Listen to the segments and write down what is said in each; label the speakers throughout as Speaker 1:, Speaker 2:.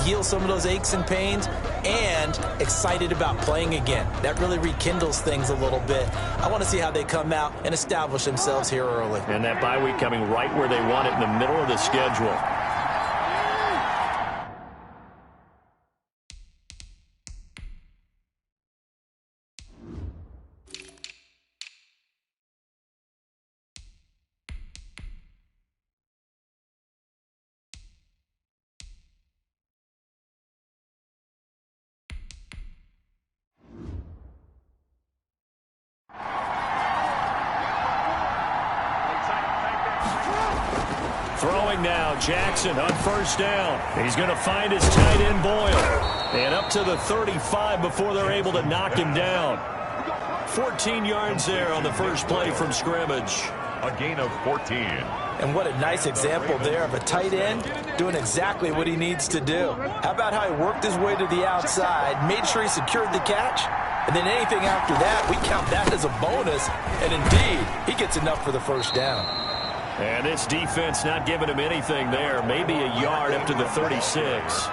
Speaker 1: heal some of those aches and pains, and excited about playing again. That really rekindles things a little bit. I want to see how they come out and establish themselves here early.
Speaker 2: And that bye week coming right where they want it, in the middle of the schedule. Throwing now, Jackson on first down. He's going to find his tight end, Boyle. And up to the 35 before they're able to knock him down. 14 yards there on the first play from scrimmage.
Speaker 3: A gain of 14.
Speaker 1: And what a nice example there of a tight end doing exactly what he needs to do. How about how he worked his way to the outside, made sure he secured the catch, and then anything after that, we count that as a bonus. And indeed, he gets enough for the first down.
Speaker 2: And this defense not giving him anything there. Maybe a yard up to the 36.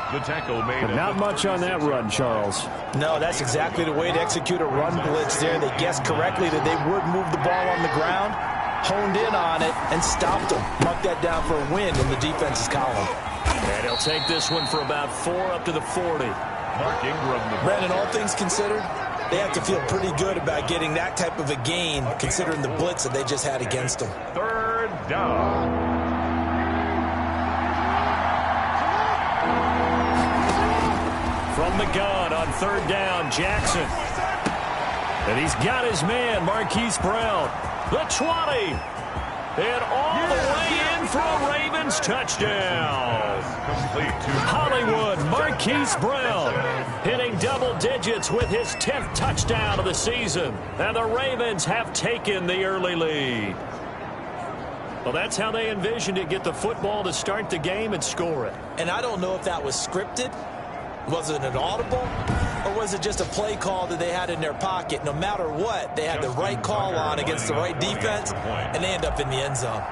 Speaker 3: The tackle made.
Speaker 4: But not much on that run, Charles.
Speaker 1: No, that's exactly the way to execute a run blitz there. They guessed correctly that they would move the ball on the ground, honed in on it, and stopped them. Mark that down for a win in the defense's column.
Speaker 2: And he'll take this one for about 4 up to the 40.
Speaker 3: Mark Ingram.
Speaker 1: Brandon, all things considered, they have to feel pretty good about getting that type of a gain, considering the blitz that they just had against them.
Speaker 3: Third down.
Speaker 2: From the gun on third down, Jackson. And he's got his man, Marquise Brown. The 20. And all the way in for a Ravens touchdown.
Speaker 3: Complete to
Speaker 2: Hollywood, Marquise Brown hitting double digits with his 10th touchdown of the season. And the Ravens have taken the early lead. Well, that's how they envisioned it. Get the football to start the game and score it.
Speaker 1: And I don't know if that was scripted. Was it an audible? Or was it just a play call that they had in their pocket? No matter what, they had the right call on against the right defense, and they end up in the end zone.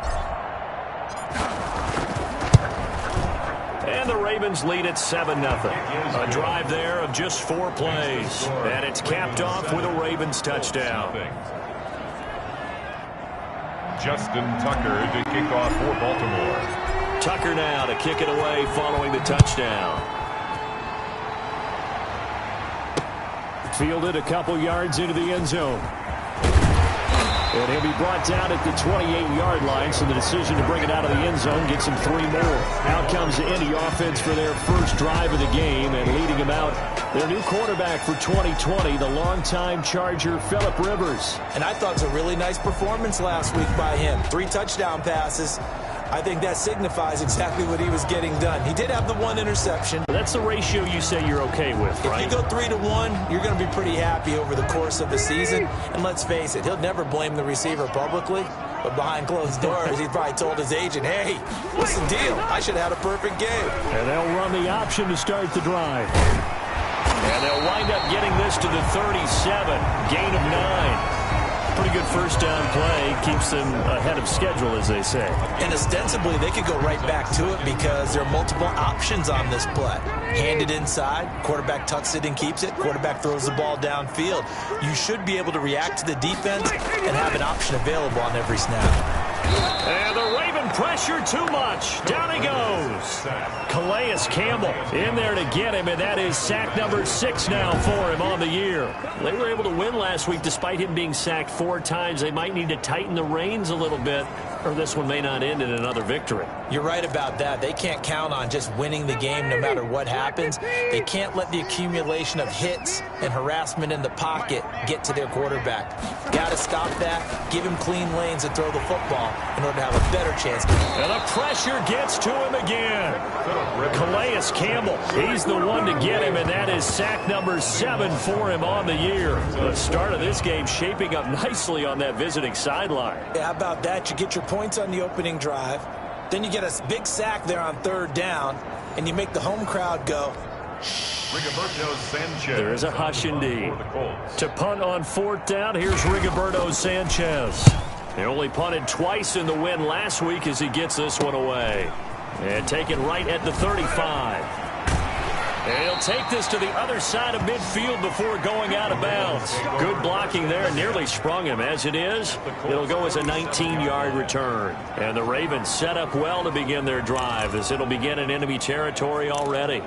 Speaker 2: And the Ravens lead at 7-0. A drive there of just 4 plays. And it's capped off with a Ravens touchdown.
Speaker 3: Justin Tucker to kick off for Baltimore.
Speaker 2: Tucker now to kick it away following the touchdown.
Speaker 4: Fielded a couple yards into the end zone. And he'll be brought down at the 28-yard line, so the decision to bring it out of the end zone gets him 3 more. Out comes the Indy offense for their first drive of the game, and leading them out, their new quarterback for 2020, the longtime Charger, Phillip Rivers.
Speaker 1: And I thought it was a really nice performance last week by him. 3 touchdown passes. I think that signifies exactly what he was getting done. He did have the 1 interception.
Speaker 2: That's the ratio you say you're okay with, right?
Speaker 1: If you go 3-1, you're going to be pretty happy over the course of the season. And let's face it, he'll never blame the receiver publicly. But behind closed doors, he probably told his agent, hey, what's the deal? I should have had a perfect game.
Speaker 4: And they'll run the option to start the drive.
Speaker 2: And they'll wind up getting this to the 37. Gain of 9. Pretty good first down play. Keeps them ahead of schedule, as they say.
Speaker 1: And ostensibly, they could go right back to it because there are multiple options on this play. Hand it inside. Quarterback tucks it and keeps it. Quarterback throws the ball downfield. You should be able to react to the defense and have an option available on every snap.
Speaker 2: And the Raven pressure too much. Down he goes. Calais Campbell in there to get him, and that is sack number 6 now for him on the year. They were able to win last week despite him being sacked 4 times. They might need to tighten the reins a little bit, or this one may not end in another victory.
Speaker 1: You're right about that. They can't count on just winning the game no matter what happens. They can't let the accumulation of hits and harassment in the pocket get to their quarterback. Got to stop that, give him clean lanes and throw the football in order to have a better chance.
Speaker 2: And the pressure gets to him again. Calais Campbell, he's the one to get him, and that is sack number 7 for him on the year. The start of this game shaping up nicely on that visiting sideline.
Speaker 1: Yeah, how about that? You get your points on the opening drive. Then you get a big sack there on 3rd down, and you make the home crowd go.
Speaker 3: Rigoberto Sanchez.
Speaker 2: There is a hush indeed. To punt on 4th down, here's Rigoberto Sanchez. He only punted twice in the win last week as he gets this one away. And taken right at the 35. take this to the other side of midfield before going out of bounds. Good blocking there. Nearly sprung him. As it is, it'll go as a 19-yard return. And the Ravens set up well to begin their drive as it'll begin in enemy territory already.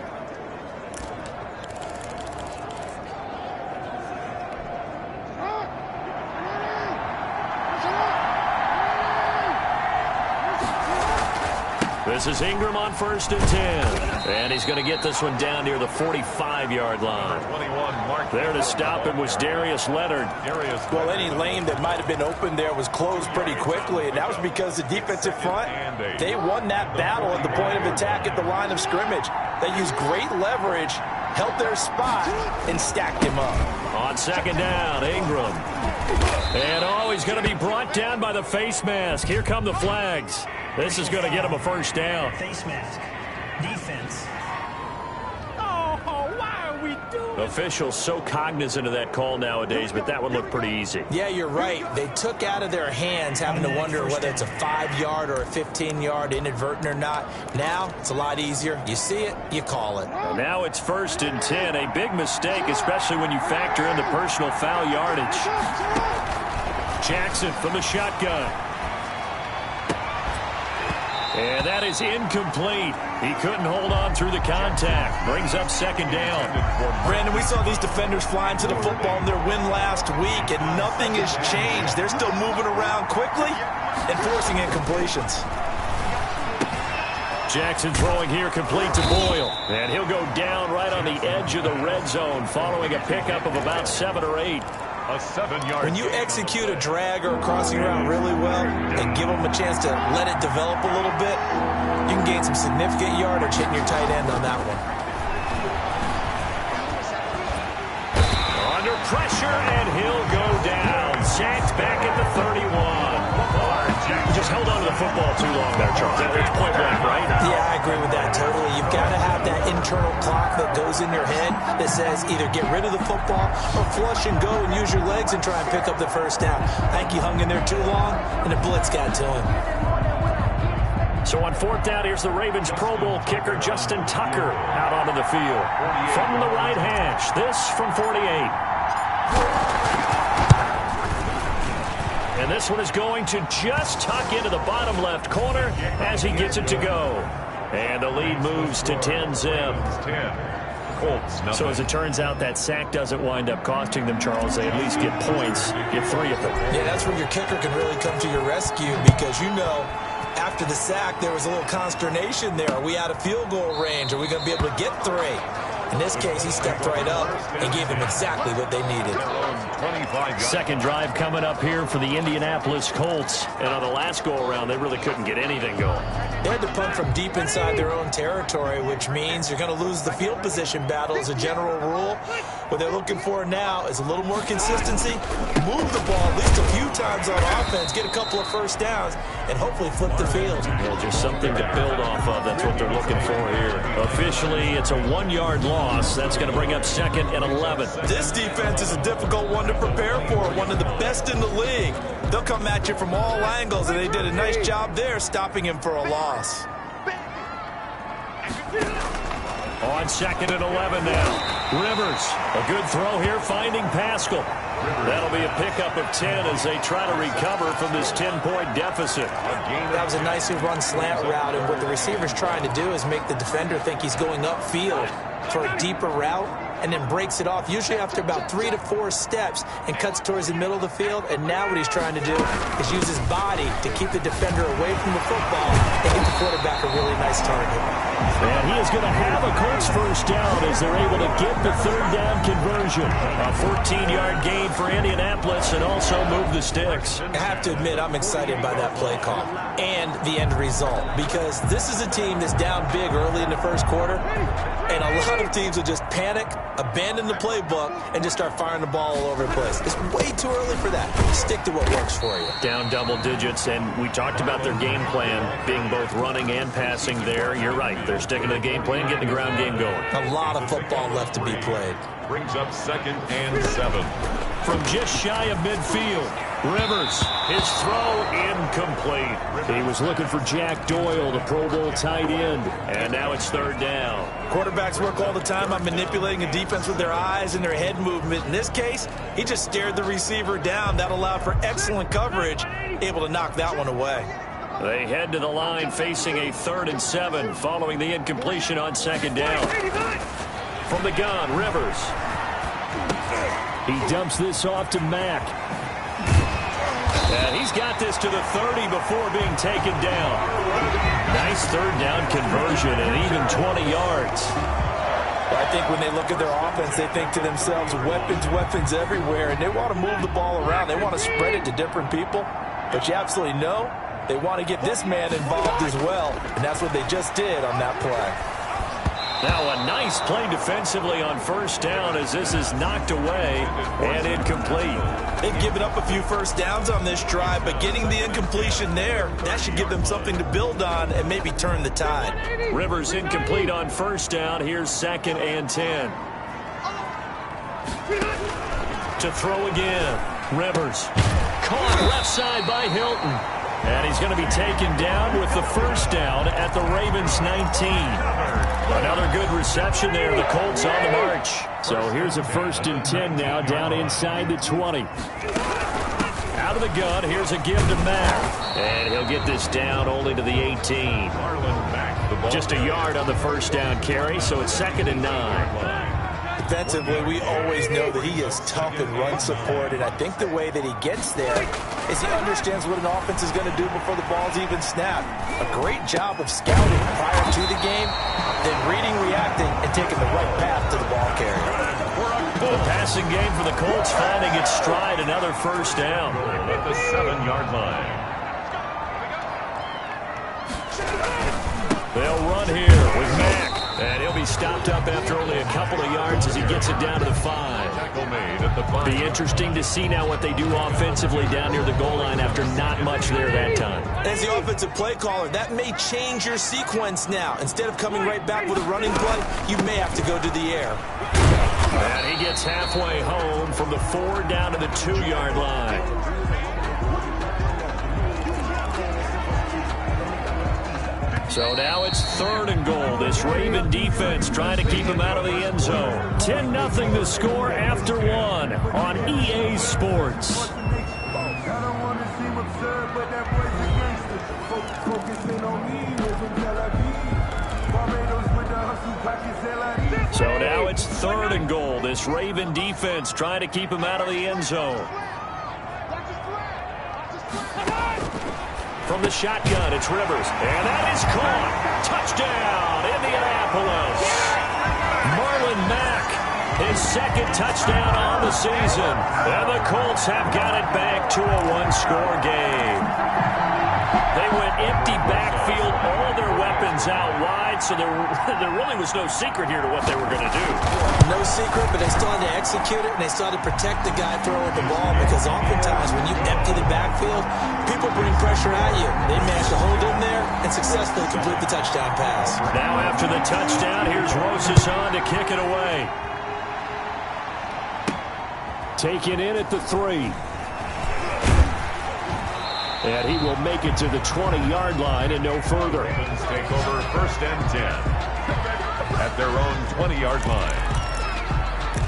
Speaker 2: This is Ingram on 1st and 10. And he's going to get this one down near the 45-yard line.
Speaker 3: 21,
Speaker 2: there to stop him was Darius Leonard.
Speaker 1: Well, any lane that might have been open there was closed pretty quickly, and that was because the defensive front, they won that battle at the point of attack at the line of scrimmage. They used great leverage, held their spot, and stacked him up.
Speaker 2: On 2nd down, Ingram. And he's going to be brought down by the face mask. Here come the flags. This is going to get him a 1st down.
Speaker 5: Face mask. Defense.
Speaker 6: Why are we doing this?
Speaker 2: Officials so cognizant of that call nowadays, but that one looked pretty easy.
Speaker 1: Yeah, you're right. They took out of their hands having to wonder whether it's a 5-yard or a 15-yard inadvertent or not. Now, it's a lot easier. You see it, you call it.
Speaker 2: And now it's 1st and 10. A big mistake, especially when you factor in the personal foul yardage. Jackson from the shotgun. And that is incomplete. He couldn't hold on through the contact. Brings up 2nd down.
Speaker 1: Brandon, we saw these defenders flying to the football in their win last week, and nothing has changed. They're still moving around quickly and forcing incompletions.
Speaker 2: Jackson throwing here complete to Boyle. And he'll go down right on the edge of the red zone following a pickup of about 7 or 8.
Speaker 3: A 7-yard.
Speaker 1: When you execute a drag or a crossing route really well and give them a chance to let it develop a little bit, you can gain some significant yardage hitting your tight end on that one.
Speaker 2: Under pressure, and he'll go down. Sacked back at the 31. Just held on to the football too long there, Charles. It's point blank, right?
Speaker 1: Yeah, I agree with that totally. You've got to have that internal clock that goes in your head that says either get rid of the football or flush and go and use your legs and try and pick up the 1st down. I think he hung in there too long, and the blitz got to him.
Speaker 2: So on 4th down, here's the Ravens Pro Bowl kicker Justin Tucker out onto the field. From the right hash, this from 48. And this one is going to just tuck into the bottom left corner as he gets it to go. And the lead moves to 10-zip.
Speaker 3: Colts,
Speaker 2: so as it turns out, that sack doesn't wind up costing them, Charles. They at least get points, get 3 of them.
Speaker 1: Yeah, that's where your kicker can really come to your rescue because, you know, after the sack, there was a little consternation there. Are we out of field goal range? Are we going to be able to get 3? In this case, he stepped right up and gave them exactly what they needed.
Speaker 2: 2nd drive coming up here for the Indianapolis Colts. And on the last go-around, they really couldn't get anything going.
Speaker 1: They had to punt from deep inside their own territory, which means you're going to lose the field position battle as a general rule. What they're looking for now is a little more consistency, move the ball at least a few times on offense, get a couple of 1st downs, and hopefully flip the field.
Speaker 2: Well, just something to build off of. That's what they're looking for here. Officially, it's a 1-yard loss. That's going to bring up 2nd and 11.
Speaker 1: This defense is a difficult one to prepare for, one of the best in the league. They'll come at you from all angles, and they did a nice job there stopping him for a loss.
Speaker 2: On 2nd and 11 now. Rivers, a good throw here, finding Pascal. That'll be a pickup of 10 as they try to recover from this 10-point deficit.
Speaker 1: That was a nicely run slant route, and what the receiver's trying to do is make the defender think he's going upfield for a deeper route, and then breaks it off, usually after about 3 to 4 steps, and cuts towards the middle of the field. And now what he's trying to do is use his body to keep the defender away from the football and get the quarterback a really nice target.
Speaker 2: And he is going to have a Colts 1st down as they're able to get the 3rd down conversion. A 14-yard gain for Indianapolis and also move the sticks.
Speaker 1: I have to admit, I'm excited by that play call and the end result, because this is a team that's down big early in the 1st quarter, and a lot of teams will just panic, abandon the playbook, and just start firing the ball all over the place. It's way too early for that. Stick to what works for you.
Speaker 2: Down double digits, and we talked about their game plan being both running and passing there. You're right. There's sticking to the game plan, getting the ground game going.
Speaker 1: A lot of football left to be played.
Speaker 3: Brings up 2nd and 7.
Speaker 2: From just shy of midfield, Rivers, his throw incomplete.
Speaker 4: He was looking for Jack Doyle, the Pro Bowl tight end.
Speaker 2: And now it's 3rd down.
Speaker 1: Quarterbacks work all the time on manipulating a defense with their eyes and their head movement. In this case, he just stared the receiver down. That allowed for excellent coverage, able to knock that one away.
Speaker 2: They head to the line facing a 3rd and 7 following the incompletion on 2nd down. From the gun, Rivers.
Speaker 4: He dumps this off to Mack.
Speaker 2: And he's got this to the 30 before being taken down. Nice 3rd down conversion and even 20 yards.
Speaker 1: Well, I think when they look at their offense, they think to themselves, weapons everywhere, and they want to move the ball around. They want to spread it to different people. But you absolutely know they want to get this man involved as well, and that's what they just did on that play.
Speaker 2: Now a nice play defensively on 1st down as this is knocked away and incomplete.
Speaker 1: They've given up a few 1st downs on this drive, but getting the incompletion there, that should give them something to build on and maybe turn the tide.
Speaker 2: Rivers incomplete on 1st down. Here's 2nd and 10. To throw again. Rivers. Caught left side by Hilton. And he's going to be taken down with the 1st down at the Ravens 19. Another good reception there. The Colts on the march.
Speaker 4: So here's a 1st and 10 now, down inside the 20.
Speaker 2: Out of the gun, here's a give to Mack. And he'll get this down only to the 18. Just a yard on the 1st down carry, so it's 2nd and 9.
Speaker 1: Defensively, we always know that he is tough in run support, and I think the way that he gets there is he understands what an offense is going to do before the ball's even snapped. A great job of scouting prior to the game, then reading, reacting, and taking the right path to the ball carrier.
Speaker 2: The passing game for the Colts finding its stride, another 1st down.
Speaker 3: At the 7-yard line.
Speaker 2: They'll run here with Mack. And he'll be stopped up after only a couple of yards as he gets it down to the 5.
Speaker 3: Tackle made at the 5.
Speaker 2: Be interesting to see now what they do offensively down near the goal line after not much there that time.
Speaker 1: As the offensive play caller, that may change your sequence now. Instead of coming right back with a running play, you may have to go to the air.
Speaker 2: And he gets halfway home from the 4 down to the 2-yard line. So now it's 3rd and goal. This Raven defense trying to keep him out of the end zone. 10-0 the score after 1 on EA Sports. So now it's 3rd and goal. This Raven defense trying to keep him out of the end zone. From the shotgun, it's Rivers. And that is caught. Touchdown, Indianapolis. Marlon Mack, his 2nd touchdown on the season. And the Colts have got it back to a 1-score game. They went empty backfield, all their weapons out wide, so there really was no secret here to what they were going to do.
Speaker 1: No secret, but they still had to execute it, and they still had to protect the guy throwing the ball, because oftentimes when you empty the backfield, people bring pressure at you. They managed to hold in there and successfully complete the touchdown pass.
Speaker 2: Now after the touchdown, here's Rosas on to kick it away.
Speaker 4: Taken in at the 3. And he will make it to the 20-yard line and no further.
Speaker 3: Ravens take over 1st and 10 at their own 20-yard line.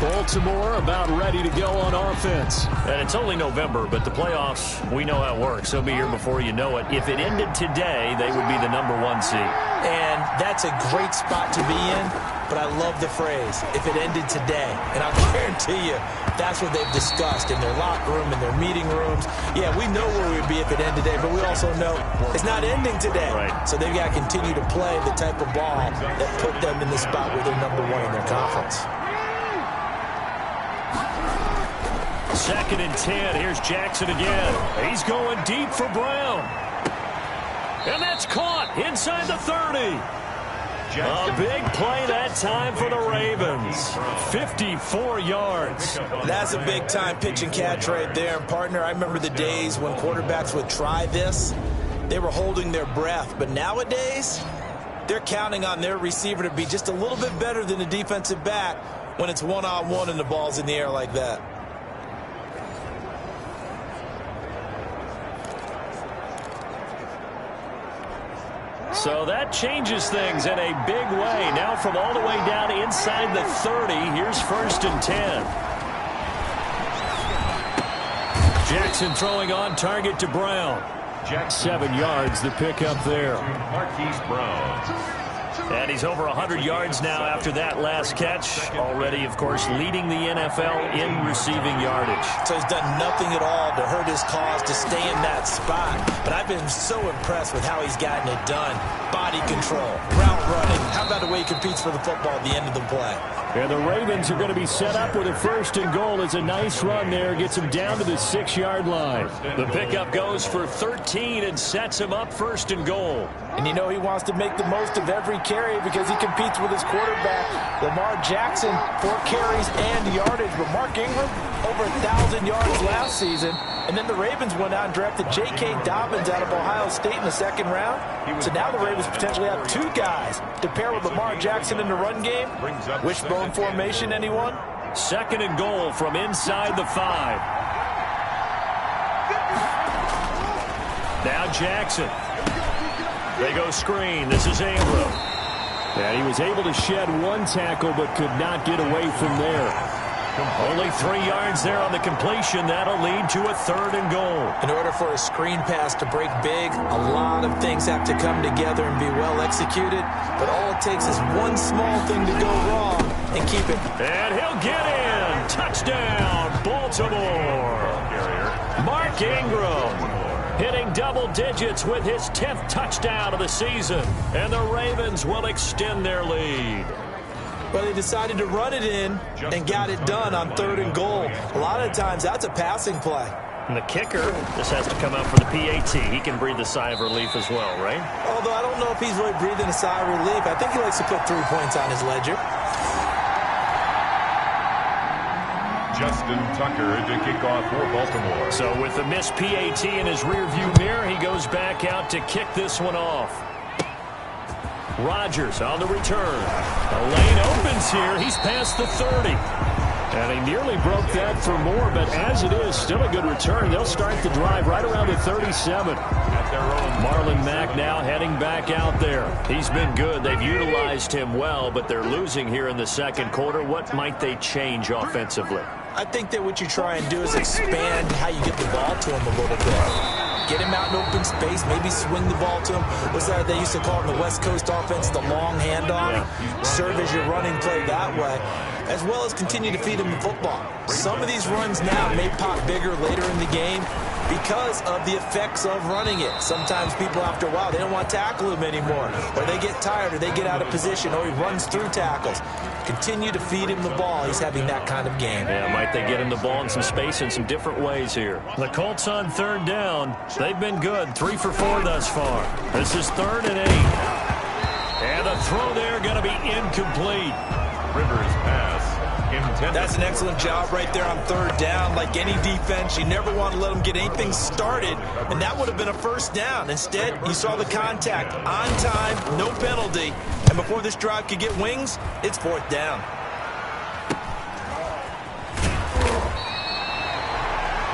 Speaker 4: Baltimore about ready to go on offense.
Speaker 2: And it's only November, but the playoffs, we know how it works. They'll be here before you know it. If it ended today, they would be the #1 seed.
Speaker 1: And that's a great spot to be in, but I love the phrase, if it ended today. And I'll guarantee you, that's what they've discussed in their locker room, in their meeting rooms. Yeah, we know where we'd be if it ended today, but we also know it's not ending today.
Speaker 2: Right.
Speaker 1: So they've got to continue to play the type of ball that put them in the spot where they're #1 in their conference.
Speaker 2: 2nd and 10. Here's Jackson again. He's going deep for Brown. And that's caught inside the 30. A big play that time for the Ravens. 54 yards.
Speaker 1: That's a big-time pitch and catch right there. And, partner, I remember the days when quarterbacks would try this. They were holding their breath. But nowadays, They're counting on their receiver to be just a little bit better than the defensive back when it's one-on-one and the ball's in the air like that.
Speaker 2: So that changes things in a big way. Now from all the way down inside the 30, here's 1st and 10. Jackson throwing on target to Brown.
Speaker 4: 7 yards, the pickup there.
Speaker 3: Marquise Brown.
Speaker 2: And he's over 100 yards now after that last catch. Already, of course, leading the NFL in receiving yardage.
Speaker 1: So he's done nothing at all to hurt his cause to stay in that spot. But I've been so impressed with how he's gotten it done. Body control, route running. How about the way he competes for the football at the end of the play?
Speaker 4: And the Ravens are going to be set up with a 1st and goal. It's a nice run there. Gets him down to the 6-yard line.
Speaker 2: The pickup goes for 13 and sets him up 1st and goal.
Speaker 1: And you know he wants to make the most of every carry because he competes with his quarterback, Lamar Jackson, 4 carries and yardage. But Mark Ingram, over 1,000 yards last season. And then the Ravens went out and drafted J.K. Dobbins out of Ohio State in the 2nd round. So now the Ravens potentially have 2 guys to pair with Lamar Jackson in the run game. Wishbone formation, anyone?
Speaker 2: 2nd and goal from inside the 5. Now Jackson. They go screen. This is Ingram.
Speaker 4: And he was able to shed 1 tackle but could not get away from there.
Speaker 2: Only 3 yards there on the completion. That'll lead to a 3rd and goal.
Speaker 1: In order for a screen pass to break big, a lot of things have to come together and be well executed. But all it takes is one small thing to go wrong and keep it.
Speaker 2: And he'll get in. Touchdown, Baltimore. Mark Ingram hitting double digits with his 10th touchdown of the season. And the Ravens will extend their lead.
Speaker 1: Well, they decided to run it in and got it done on 3rd and goal. A lot of times, that's a passing play.
Speaker 2: And the kicker, this has to come out for the PAT. He can breathe a sigh of relief as well, right?
Speaker 1: Although I don't know if he's really breathing a sigh of relief. I think he likes to put 3 points on his ledger.
Speaker 3: Justin Tucker to kick off for Baltimore.
Speaker 2: So with the missed PAT in his rearview mirror, he goes back out to kick this one off. Rodgers on the return. A lane opens here. He's past the 30.
Speaker 4: And he nearly broke that for more, but as it is, still a good return. They'll start the drive right around the 37.
Speaker 2: At their own. Marlon Mack now heading back out there. He's been good. They've utilized him well, but they're losing here in the 2nd quarter. What might they change offensively?
Speaker 1: I think that what you try and do is expand how you get the ball to him a little bit. Get him out in open space, maybe swing the ball to him. What's that they used to call in the West Coast offense, the long handoff? Yeah. Serve as your running play that way, as well as continue to feed him the football. Some of these runs now may pop bigger later in the game because of the effects of running it. Sometimes people, after a while, they don't want to tackle him anymore, or they get tired, or they get out of position, or he runs through tackles. Continue to feed him the ball. He's having that kind of game.
Speaker 2: Yeah, might they get him the ball in some space in some different ways here. The Colts on 3rd down. They've been good. 3 for 4 thus far. This is 3rd and 8. And the throw there going to be incomplete.
Speaker 3: Rivers pass.
Speaker 1: That's an excellent job right there on 3rd down. Like any defense, you never want to let them get anything started, and that would have been a 1st down. Instead, you saw the contact on time, no penalty, and before this drive could get wings, it's 4th down.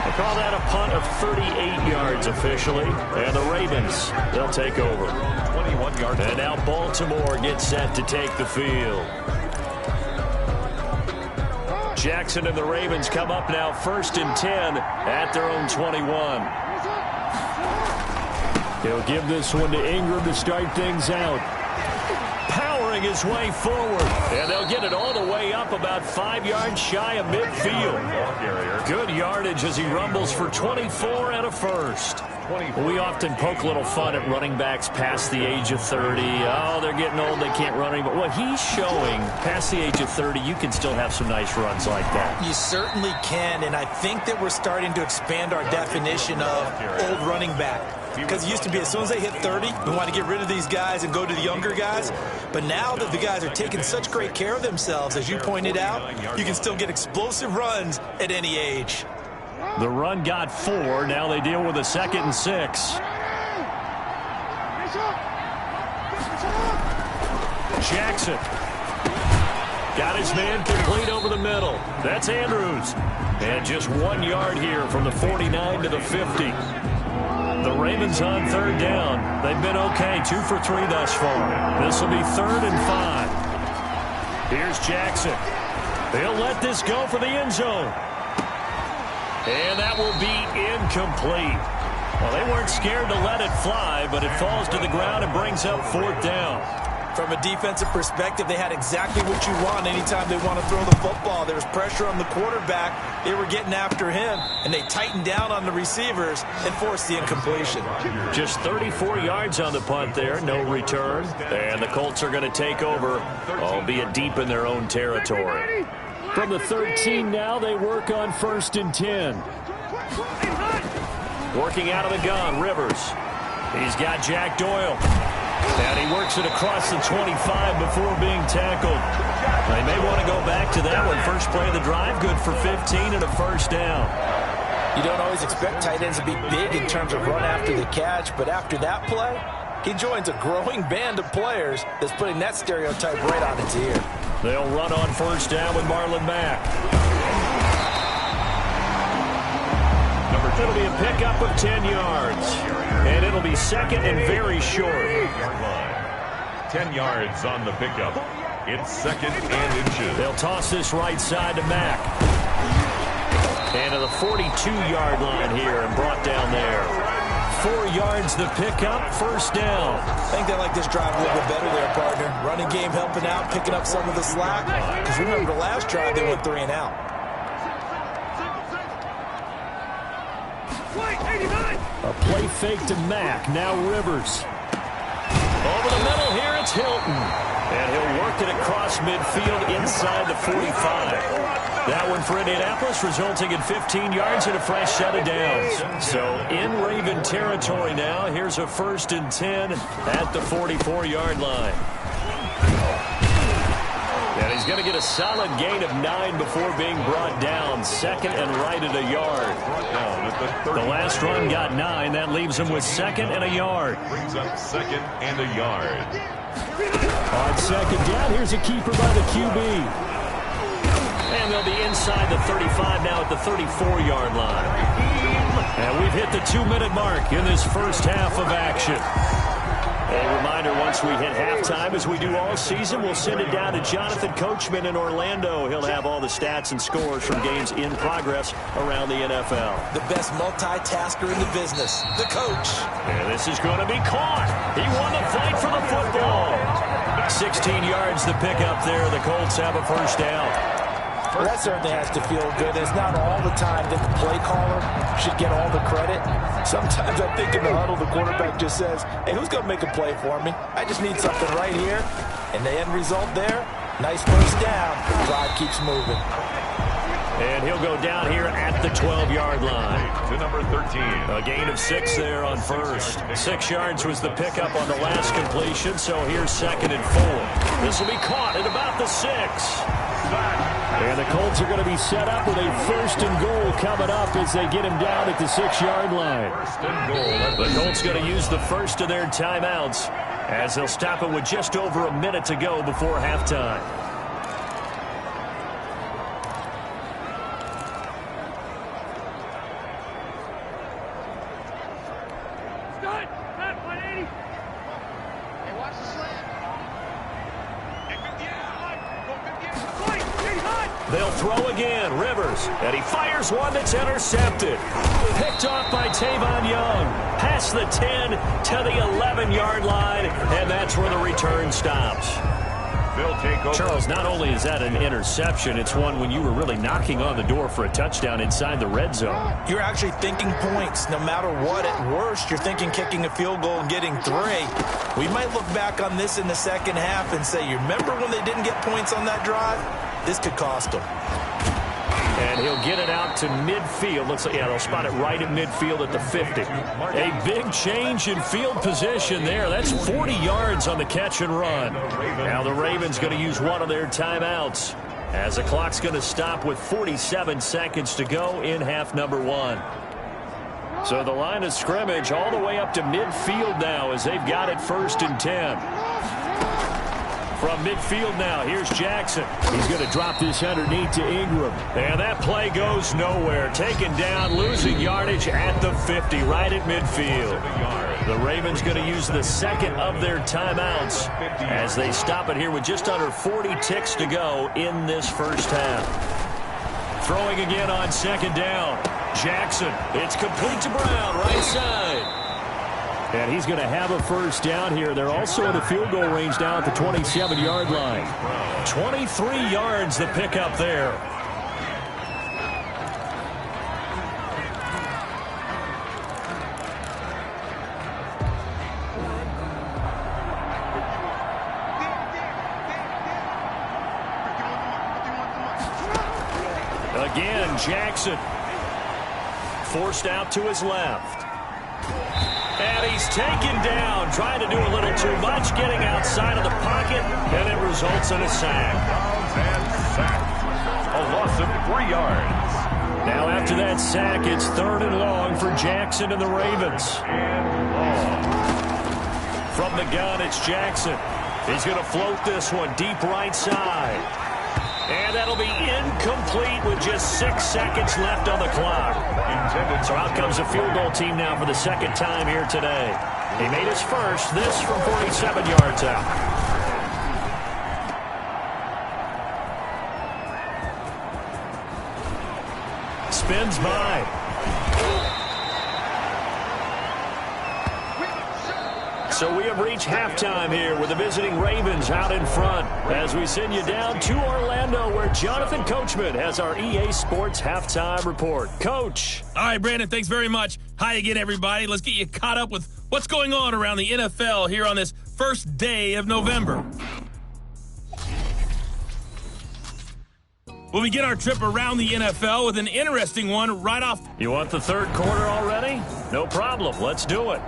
Speaker 2: They call that a punt of 38 yards officially, and the Ravens, they'll take over.
Speaker 3: 21 yards.
Speaker 2: And now Baltimore gets set to take the field. Jackson and the Ravens come up now 1st and 10 at their own 21.
Speaker 4: He'll give this one to Ingram to start things out.
Speaker 2: Powering his way forward. And they'll get it all the way up about 5 yards shy of midfield. Good yardage as he rumbles for 24 and a 1st. We often poke a little fun at running backs past the age of 30. Oh, they're getting old, they can't run anymore. Well, he's showing past the age of 30, you can still have some nice runs like that.
Speaker 1: You certainly can, and I think that we're starting to expand our definition of old running back. Because it used to be as soon as they hit 30, we want to get rid of these guys and go to the younger guys. But now that the guys are taking such great care of themselves, as you pointed out, you can still get explosive runs at any age.
Speaker 2: The run got 4. Now they deal with a 2nd and 6. Jackson. Got his man complete over the middle. That's Andrews. And just 1 yard here from the 49 to the 50. The Ravens on third down. They've been okay, 2 for 3 thus far. This will be 3rd and 5. Here's Jackson. They'll let this go for the end zone. And that will be incomplete. Well, they weren't scared to let it fly, but it falls to the ground and brings up 4th down.
Speaker 1: From a defensive perspective, they had exactly what you want anytime they want to throw the football. There was pressure on the quarterback. They were getting after him, and they tightened down on the receivers and forced the incompletion.
Speaker 2: Just 34 yards on the punt there, no return. And the Colts are going to take over, albeit deep in their own territory.
Speaker 4: From the 13 now, they work on 1st and 10.
Speaker 2: Working out of the gun, Rivers. He's got Jack Doyle. And he works it across the 25 before being tackled. They may want to go back to that one. First play of the drive, good for 15 and a 1st down.
Speaker 1: You don't always expect tight ends to be big in terms of run after the catch, but after that play, he joins a growing band of players that's putting that stereotype right on its ear.
Speaker 2: They'll run on 1st down with Marlon Mack. It'll be a pickup of 10 yards. And it'll be 2nd and very short.
Speaker 3: 10 yards on the pickup. It's 2nd and inches.
Speaker 2: They'll toss this right side to Mack. And to the 42-yard line here and brought down there. 4 yards the pickup, 1st down.
Speaker 1: I think they like this drive a little bit better there, partner. Running game helping out, picking up some of the slack. Because remember, the last drive they went 3 and out.
Speaker 4: A play fake to Mack. Now Rivers.
Speaker 2: Over the middle here, it's Hilton. And he'll work it across midfield inside the 45. That one for Indianapolis, resulting in 15 yards and a fresh set of downs. So in Raven territory now, here's a 1st and 10 at the 44-yard line. And he's going to get a solid gain of 9 before being brought down. 2nd and right at a yard. The last run got 9. That leaves him with 2nd and a yard.
Speaker 3: Brings up 2nd and a yard.
Speaker 4: On 2nd down, here's a keeper by the QB.
Speaker 2: And they'll be inside the 35 now at the 34-yard line. And we've hit the 2-minute mark in this first half of action. A reminder, once we hit halftime, as we do all season, we'll send it down to Jonathan Coachman in Orlando. He'll have all the stats and scores from games in progress around the NFL.
Speaker 1: The best multitasker in the business, the coach.
Speaker 2: And this is going to be caught. He won the fight for the football. 16 yards the pickup there. The Colts have a 1st down.
Speaker 1: Well, that certainly has to feel good. It's not all the time that the play caller should get all the credit. Sometimes I think in the huddle, the quarterback just says, hey, who's going to make a play for me? I just need something right here. And the end result there, nice 1st down. The drive keeps moving.
Speaker 2: And he'll go down here at the 12-yard line.
Speaker 3: To number 13.
Speaker 2: A gain of 6 there on 1st. 6 yards was the pickup on the last completion, so here's 2nd and 4. This will be caught at about the 6.
Speaker 4: And the Colts are going to be set up with a 1st and goal coming up as they get him down at the 6-yard line.
Speaker 3: 1st and goal.
Speaker 2: The Colts going to use the first of their timeouts as they'll stop it with just over a minute to go before halftime. They'll throw again. Rivers. And he fires one that's intercepted. Picked off by Tavon Young. Past the 10 to the 11-yard line. And that's where the return stops.
Speaker 3: They'll take over.
Speaker 2: Charles, not only is that an interception, it's one when you were really knocking on the door for a touchdown inside the red zone.
Speaker 1: You're actually thinking points. No matter what, at worst, you're thinking kicking a field goal and getting 3. We might look back on this in the second half and say, you remember when they didn't get points on that drive? This could cost them.
Speaker 2: And he'll get it out to midfield. Looks like, yeah, they'll spot it right at midfield at the 50. A big change in field position there. That's 40 yards on the catch and run. Now the Ravens going to use one of their timeouts as the clock's going to stop with 47 seconds to go in half number 1. So the line of scrimmage all the way up to midfield now as they've got it 1st and 10. From midfield now, here's Jackson.
Speaker 4: He's going to drop this underneath to Ingram.
Speaker 2: And that play goes nowhere. Taken down, losing yardage at the 50, right at midfield. The Ravens going to use the second of their timeouts as they stop it here with just under 40 ticks to go in this first half. Throwing again on second down. Jackson, it's complete to Brown, right side.
Speaker 4: And he's going to have a first down here. They're also at a field goal range now at the 27-yard line.
Speaker 2: 23 yards the pickup there. Again, Jackson. Forced out to his left. And he's taken down, trying to do a little too much, getting outside of the pocket, and it results in a sack.
Speaker 3: And sack. A loss of 3 yards.
Speaker 2: Now after that sack, it's 3rd and long for Jackson and the Ravens.
Speaker 3: And long.
Speaker 2: From the gun, it's Jackson. He's going to float this one deep right side. And that'll be incomplete with just 6 seconds left on the clock. So out comes a field goal team now for the second time here today. He made his first, this from 47 yards out. Spins by. So we have reached halftime here with the visiting Ravens out in front as we send you down to Orlando where Jonathan Coachman has our EA Sports halftime report. Coach.
Speaker 6: All right, Brandon, thanks very much. Hi again, everybody. Let's get you caught up with what's going on around the NFL here on this first day of November. We'll begin our trip around the NFL with an interesting one right off.
Speaker 2: You want the third quarter already? No problem. Let's do it.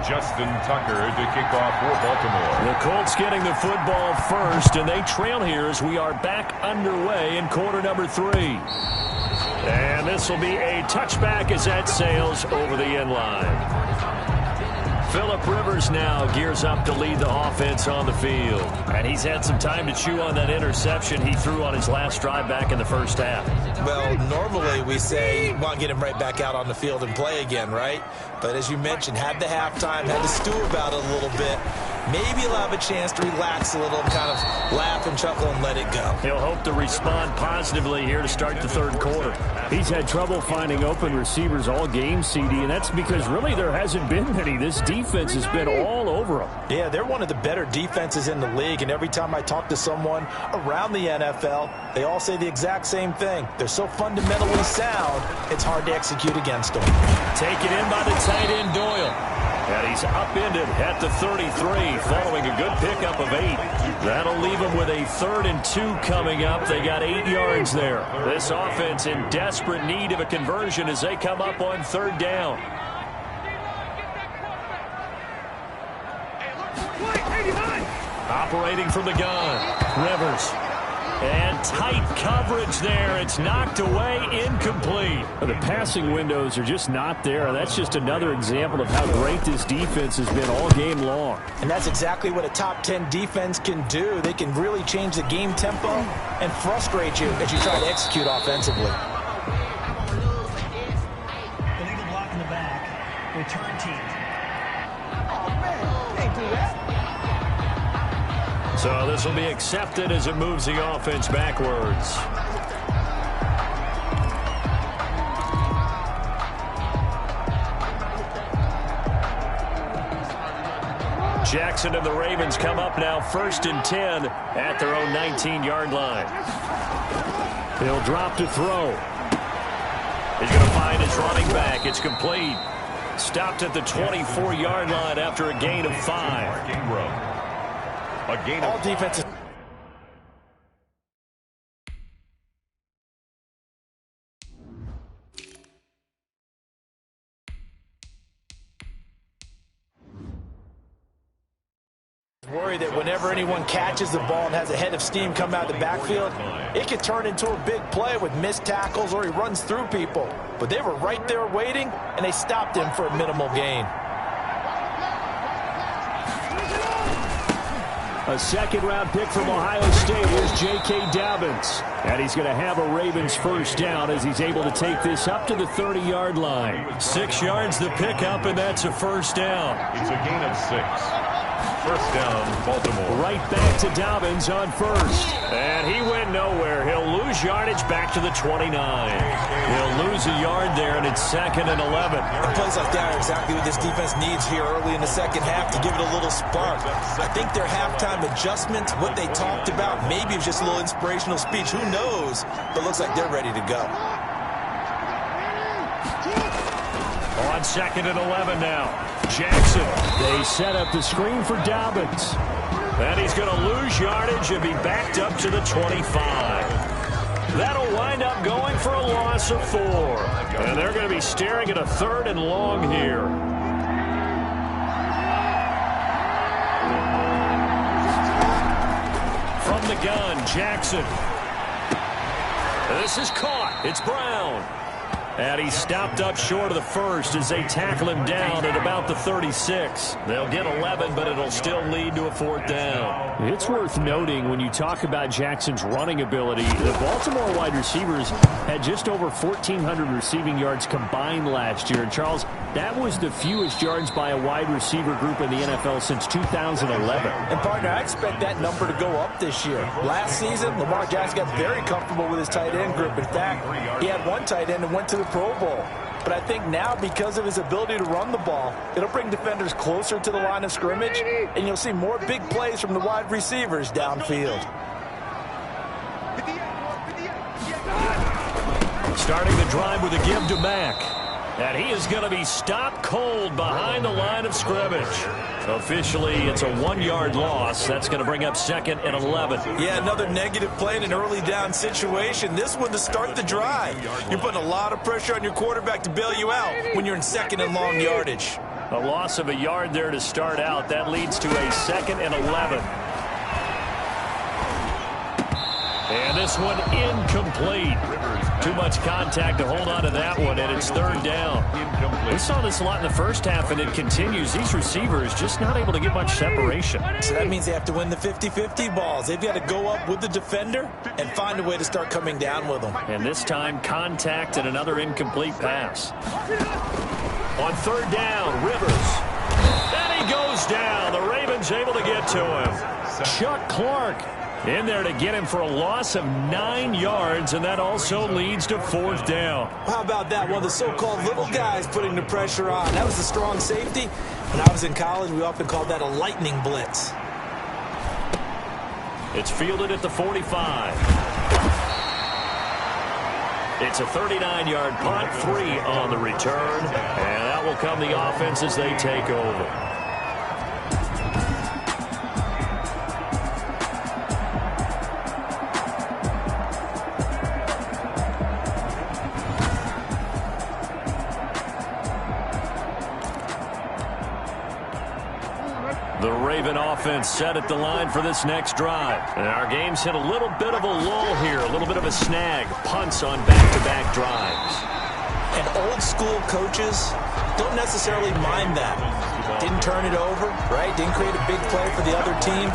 Speaker 3: Justin Tucker to kick off for Baltimore.
Speaker 2: The Colts getting the football first, and they trail here as we are back underway in quarter number 3. And this will be a touchback as that sails over the end line. Phillip Rivers now gears up to lead the offense on the field. And he's had some time to chew on that interception he threw on his last drive back in the first half.
Speaker 1: Well, normally we say you want to get him right back out on the field and play again, right? But as you mentioned, had the halftime, had to stew about it a little bit. Maybe he'll have a chance to relax a little and kind of laugh and chuckle and let it go.
Speaker 2: He'll hope to respond positively here to start the third quarter.
Speaker 4: He's had trouble finding open receivers all game, CD, and that's because really there hasn't been many. This defense has been all over them.
Speaker 1: Yeah, they're one of the better defenses in the league, and every time I talk to someone around the NFL, they all say the exact same thing. They're so fundamentally sound, it's hard to execute against them.
Speaker 2: Taken in by the tight end Doyle. And he's upended at the 33 following a good pickup of 8. That'll leave him with a 3rd and 2 coming up. They got 8 yards there. This offense in desperate need of a conversion as they come up on 3rd down. Operating from the gun, Rivers. And tight coverage there. It's knocked away, incomplete.
Speaker 4: The passing windows are just not there. That's just another example of how great this defense has been all game long.
Speaker 1: And that's exactly what a top 10 defense can do. They can really change the game tempo and frustrate you as you try to execute offensively.
Speaker 5: Illegal block in the back. Return team.
Speaker 1: Oh, man. Can't do that.
Speaker 2: So this will be accepted as it moves the offense backwards. Jackson and the Ravens come up now 1st and 10 at their own 19-yard line.
Speaker 4: He'll drop to throw.
Speaker 2: He's going to find his running back. It's complete. Stopped at the 24-yard line after a gain of 5.
Speaker 3: A gain
Speaker 1: All
Speaker 3: of
Speaker 1: defenses. Worry that whenever anyone catches the ball and has a head of steam come out of the backfield, it could turn into a big play with missed tackles or he runs through people. But they were right there waiting, and they stopped him for a minimal gain.
Speaker 4: A second-round pick from Ohio State is J.K. Dobbins. And he's going to have a Ravens first down as he's able to take this up to the 30-yard line.
Speaker 2: 6 yards the pickup, and that's a first down.
Speaker 3: It's a gain of 6. First down, Baltimore.
Speaker 4: Right back to Dobbins on first.
Speaker 2: And he went nowhere. He'll lose yardage back to the 29. He'll lose a yard there, and it's 2nd and 11.
Speaker 1: And plays like that are exactly what this defense needs here early in the second half to give it a little spark. I think their halftime adjustment, what they talked about, maybe it's just a little inspirational speech. Who knows? But looks like they're ready to go.
Speaker 2: On 2nd and 11 now. Jackson.
Speaker 4: They set up the screen for Dobbins.
Speaker 2: And he's going to lose yardage and be backed up to the 25. That'll wind up going for a loss of 4. And they're going to be staring at a 3rd and long here. From the gun, Jackson. This is caught. It's Brown. And he stopped up short of the first as they tackle him down at about the 36. They'll get 11, but it'll still lead to a 4th down.
Speaker 4: It's worth noting when you talk about Jackson's running ability, the Baltimore wide receivers had just over 1,400 receiving yards combined last year. And Charles, that was the fewest yards by a wide receiver group in the NFL since 2011.
Speaker 1: And, partner, I expect that number to go up this year. Last season, Lamar Jackson got very comfortable with his tight end group. In fact, he had one tight end and went to the Pro Bowl. But I think now, because of his ability to run the ball, it'll bring defenders closer to the line of scrimmage, and you'll see more big plays from the wide receivers downfield.
Speaker 2: Starting the drive with a give to Mack. And he is going to be stopped cold behind the line of scrimmage. Officially, it's a 1-yard loss. That's going to bring up 2nd and 11.
Speaker 1: Yeah, another negative play in an early down situation. This one to start the drive. You're putting a lot of pressure on your quarterback to bail you out when you're in 2nd and long yardage.
Speaker 2: A loss of a yard there to start out. That leads to a 2nd and 11. And this one incomplete. Too much contact to hold on to that one, and it's 3rd down. We saw this a lot in the first half, and it continues. These receivers just not able to get much separation.
Speaker 1: So that means they have to win the 50-50 balls. They've got to go up with the defender and find a way to start coming down with them.
Speaker 2: And this time, contact and another incomplete pass. On 3rd down, Rivers. And he goes down. The Ravens able to get to him. Chuck Clark in there to get him for a loss of 9 yards, and that also leads to 4th down.
Speaker 1: How about that? One of the so-called little guys putting the pressure on. That was the strong safety. When I was in college, we often called that a lightning blitz.
Speaker 2: It's fielded at the 45. It's a 39-yard punt, 3 on the return, and that will come the offense as they take over. The Raven offense set at the line for this next drive. And our game's hit a little bit of a lull here, a little bit of a snag. Punts on back-to-back drives.
Speaker 1: And old-school coaches don't necessarily mind that. Didn't turn it over, right? Didn't create a big play for the other team.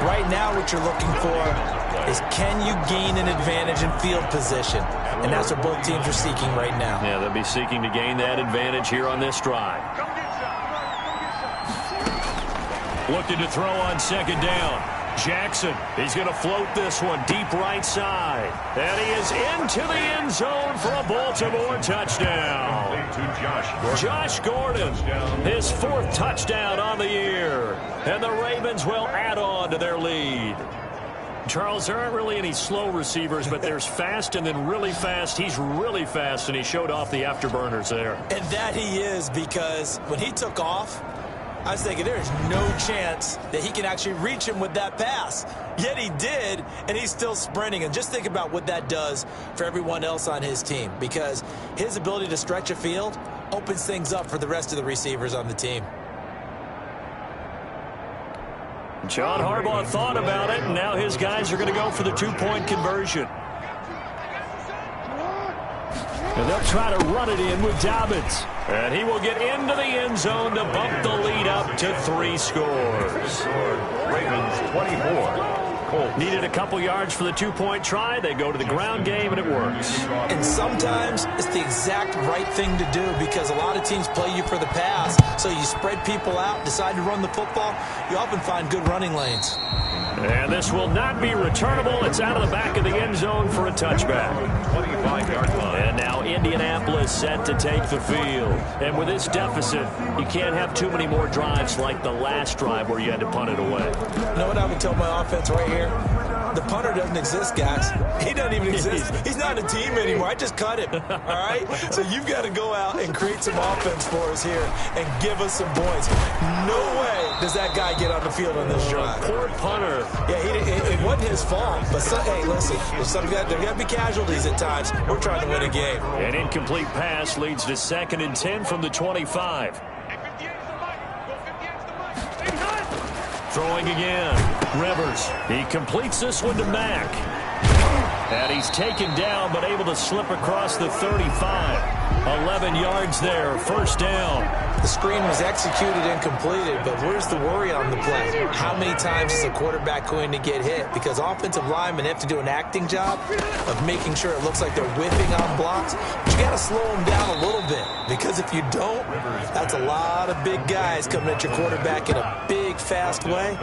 Speaker 1: Right now what you're looking for is, can you gain an advantage in field position? And that's what both teams are seeking right now.
Speaker 2: Yeah, they'll be seeking to gain that advantage here on this drive. Looking to throw on 2nd down. Jackson, he's going to float this one deep right side. And he is into the end zone for a Baltimore touchdown. Josh Gordon, his 4th touchdown on the year. And the Ravens will add on to their lead. Charles, there aren't really any slow receivers, but there's fast and then really fast. He's really fast, and he showed off the afterburners there.
Speaker 1: And that he is, because when he took off, I was thinking there's no chance that he can actually reach him with that pass. Yet he did, and he's still sprinting. And just think about what that does for everyone else on his team, because his ability to stretch a field opens things up for the rest of the receivers on the team.
Speaker 2: John Harbaugh thought about it, and now his guys are going to go for the 2-point conversion.
Speaker 4: And they'll try to run it in with Dobbins.
Speaker 2: And he will get into the end zone to bump the lead up to 3 scores.
Speaker 3: Ravens 24. Colts.
Speaker 2: Needed a couple yards for the 2-point try. They go to the ground game, and it works.
Speaker 1: And sometimes it's the exact right thing to do because a lot of teams play you for the pass. So you spread people out, decide to run the football. You often find good running lanes.
Speaker 2: And this will not be returnable. It's out of the back of the end zone for a touchback.
Speaker 3: 25-yard line.
Speaker 2: And now Indianapolis set to take the field. And with this deficit, you can't have too many more drives like the last drive where you had to punt it away.
Speaker 1: You know what I would tell my offense right here? The punter doesn't exist, guys. He doesn't even exist. He's not a team anymore. I just cut him, all right? So you've got to go out and create some offense for us here and give us some points. No way does that guy get on the field on this drive.
Speaker 2: Poor punter.
Speaker 1: Yeah, it wasn't his fault. But, hey, listen, there got to be casualties at times. We're trying to win a game.
Speaker 2: An incomplete pass leads to 2nd and 10 from the 25. Throwing again. Rivers. He completes this one to Mack. And he's taken down but able to slip across the 35. 11 yards there. First down.
Speaker 1: The screen was executed and completed, but where's the worry on the play? How many times is a quarterback going to get hit? Because offensive linemen have to do an acting job of making sure it looks like they're whiffing on blocks. But you got to slow them down a little bit because if you don't, that's a lot of big guys coming at your quarterback in a big, fast way.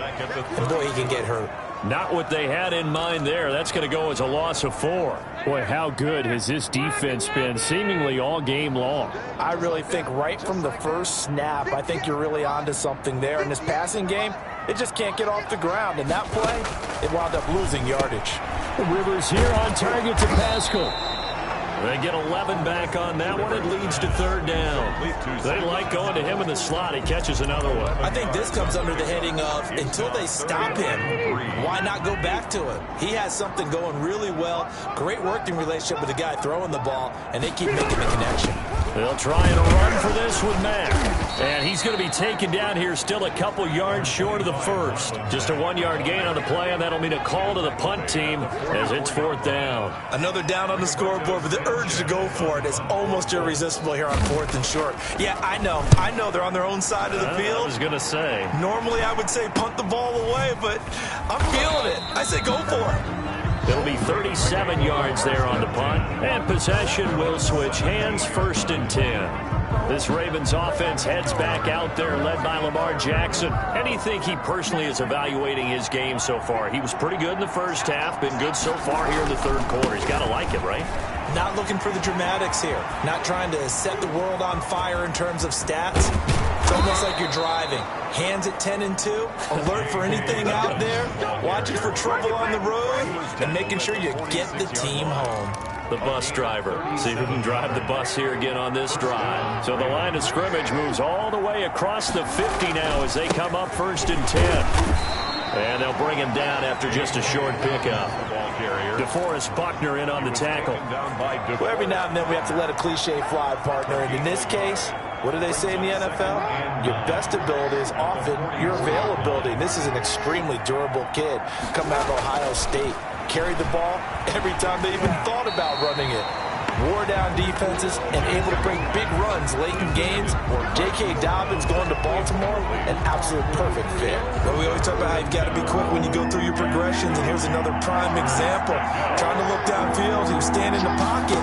Speaker 1: And boy, he can get hurt.
Speaker 2: Not what they had in mind there. That's going to go as a loss of 4.
Speaker 4: Boy, how good has this defense been seemingly all game long?
Speaker 1: I really think right from the first snap, I think you're really onto something there. In this passing game, it just can't get off the ground. And that play, it wound up losing yardage.
Speaker 4: Rivers here on target to Pascal.
Speaker 2: They get 11 back on that one. It leads to 3rd down. They like going to him in the slot. He catches another one.
Speaker 1: I think this comes under the heading of until they stop him, why not go back to it? He has something going really well. Great working relationship with the guy throwing the ball, and they keep making the connection.
Speaker 2: They'll try and run for this with Mack. And he's going to be taken down here still a couple yards short of the first. Just a 1-yard gain on the play, and that'll mean a call to the punt team as it's 4th down.
Speaker 1: Another down on the scoreboard, but the urge to go for it is almost irresistible here on 4th and short. Yeah, I know they're on their own side of the field.
Speaker 2: I was going to say.
Speaker 1: Normally I would say punt the ball away, but I'm feeling it. I say go for it.
Speaker 2: It'll be 37 yards there on the punt, and possession will switch hands. 1st and 10. This Ravens offense heads back out there, led by Lamar Jackson. How do you think he personally is evaluating his game so far? He was pretty good in the first half, been good so far here in the 3rd quarter. He's got to like it, right?
Speaker 1: Not looking for the dramatics here. Not trying to set the world on fire in terms of stats. It's almost like you're driving. Hands at 10 and 2. Alert for anything out there. Watching for trouble on the road. And making sure you get the team home.
Speaker 2: The bus driver. See who can drive the bus here again on this drive. So the line of scrimmage moves all the way across the 50 now as they come up 1st and 10. And they'll bring him down after just a short pickup. DeForest Buckner in on the tackle.
Speaker 1: Well, every now and then we have to let a cliche fly, partner. And in this case, what do they say in the NFL? Your best ability is often your availability. And this is an extremely durable kid coming out of Ohio State. Carried the ball every time they even thought about running it. Wore down defenses and able to break big runs late in games. J.K. Dobbins going to Baltimore, an absolute perfect fit. But we always talk about how you've got to be quick when you go through your progressions, and here's another prime example. Trying to look downfield, he was standing in the pocket,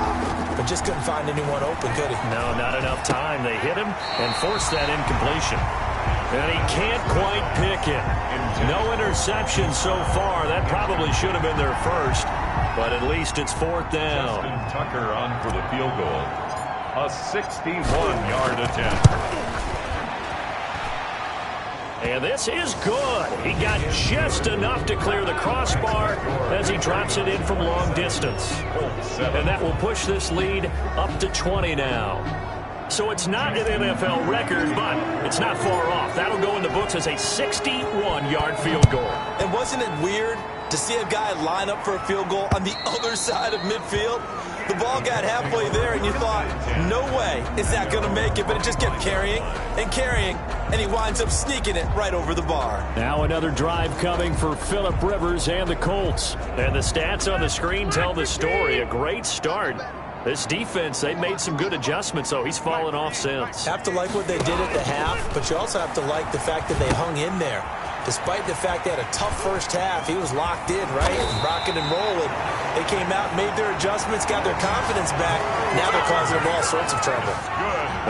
Speaker 1: but just couldn't find anyone open, could he?
Speaker 2: No, not enough time. They hit him and forced that incompletion. And he can't quite pick it. No interception so far. That probably should have been their first. But at least it's 4th down.
Speaker 3: Justin Tucker on for the field goal. A 61-yard attempt.
Speaker 2: And this is good. He got just enough to clear the crossbar as he drops it in from long distance. And that will push this lead up to 20 now. So it's not an NFL record, but it's not far off. That'll go in the books as a 61-yard field goal.
Speaker 1: And wasn't it weird to see a guy line up for a field goal on the other side of midfield? The ball got halfway there, and you thought, no way is that going to make it. But it just kept carrying and carrying, and he winds up sneaking it right over the bar.
Speaker 4: Now another drive coming for Phillip Rivers and the Colts.
Speaker 2: And the stats on the screen tell the story. A great start.
Speaker 4: This defense, they made some good adjustments, so he's fallen off since.
Speaker 1: Have to like what they did at the half, but you also have to like the fact that they hung in there. Despite the fact they had a tough first half, he was locked in, right? Rocking and rolling. They came out, made their adjustments, got their confidence back. Now they're causing them all sorts of trouble.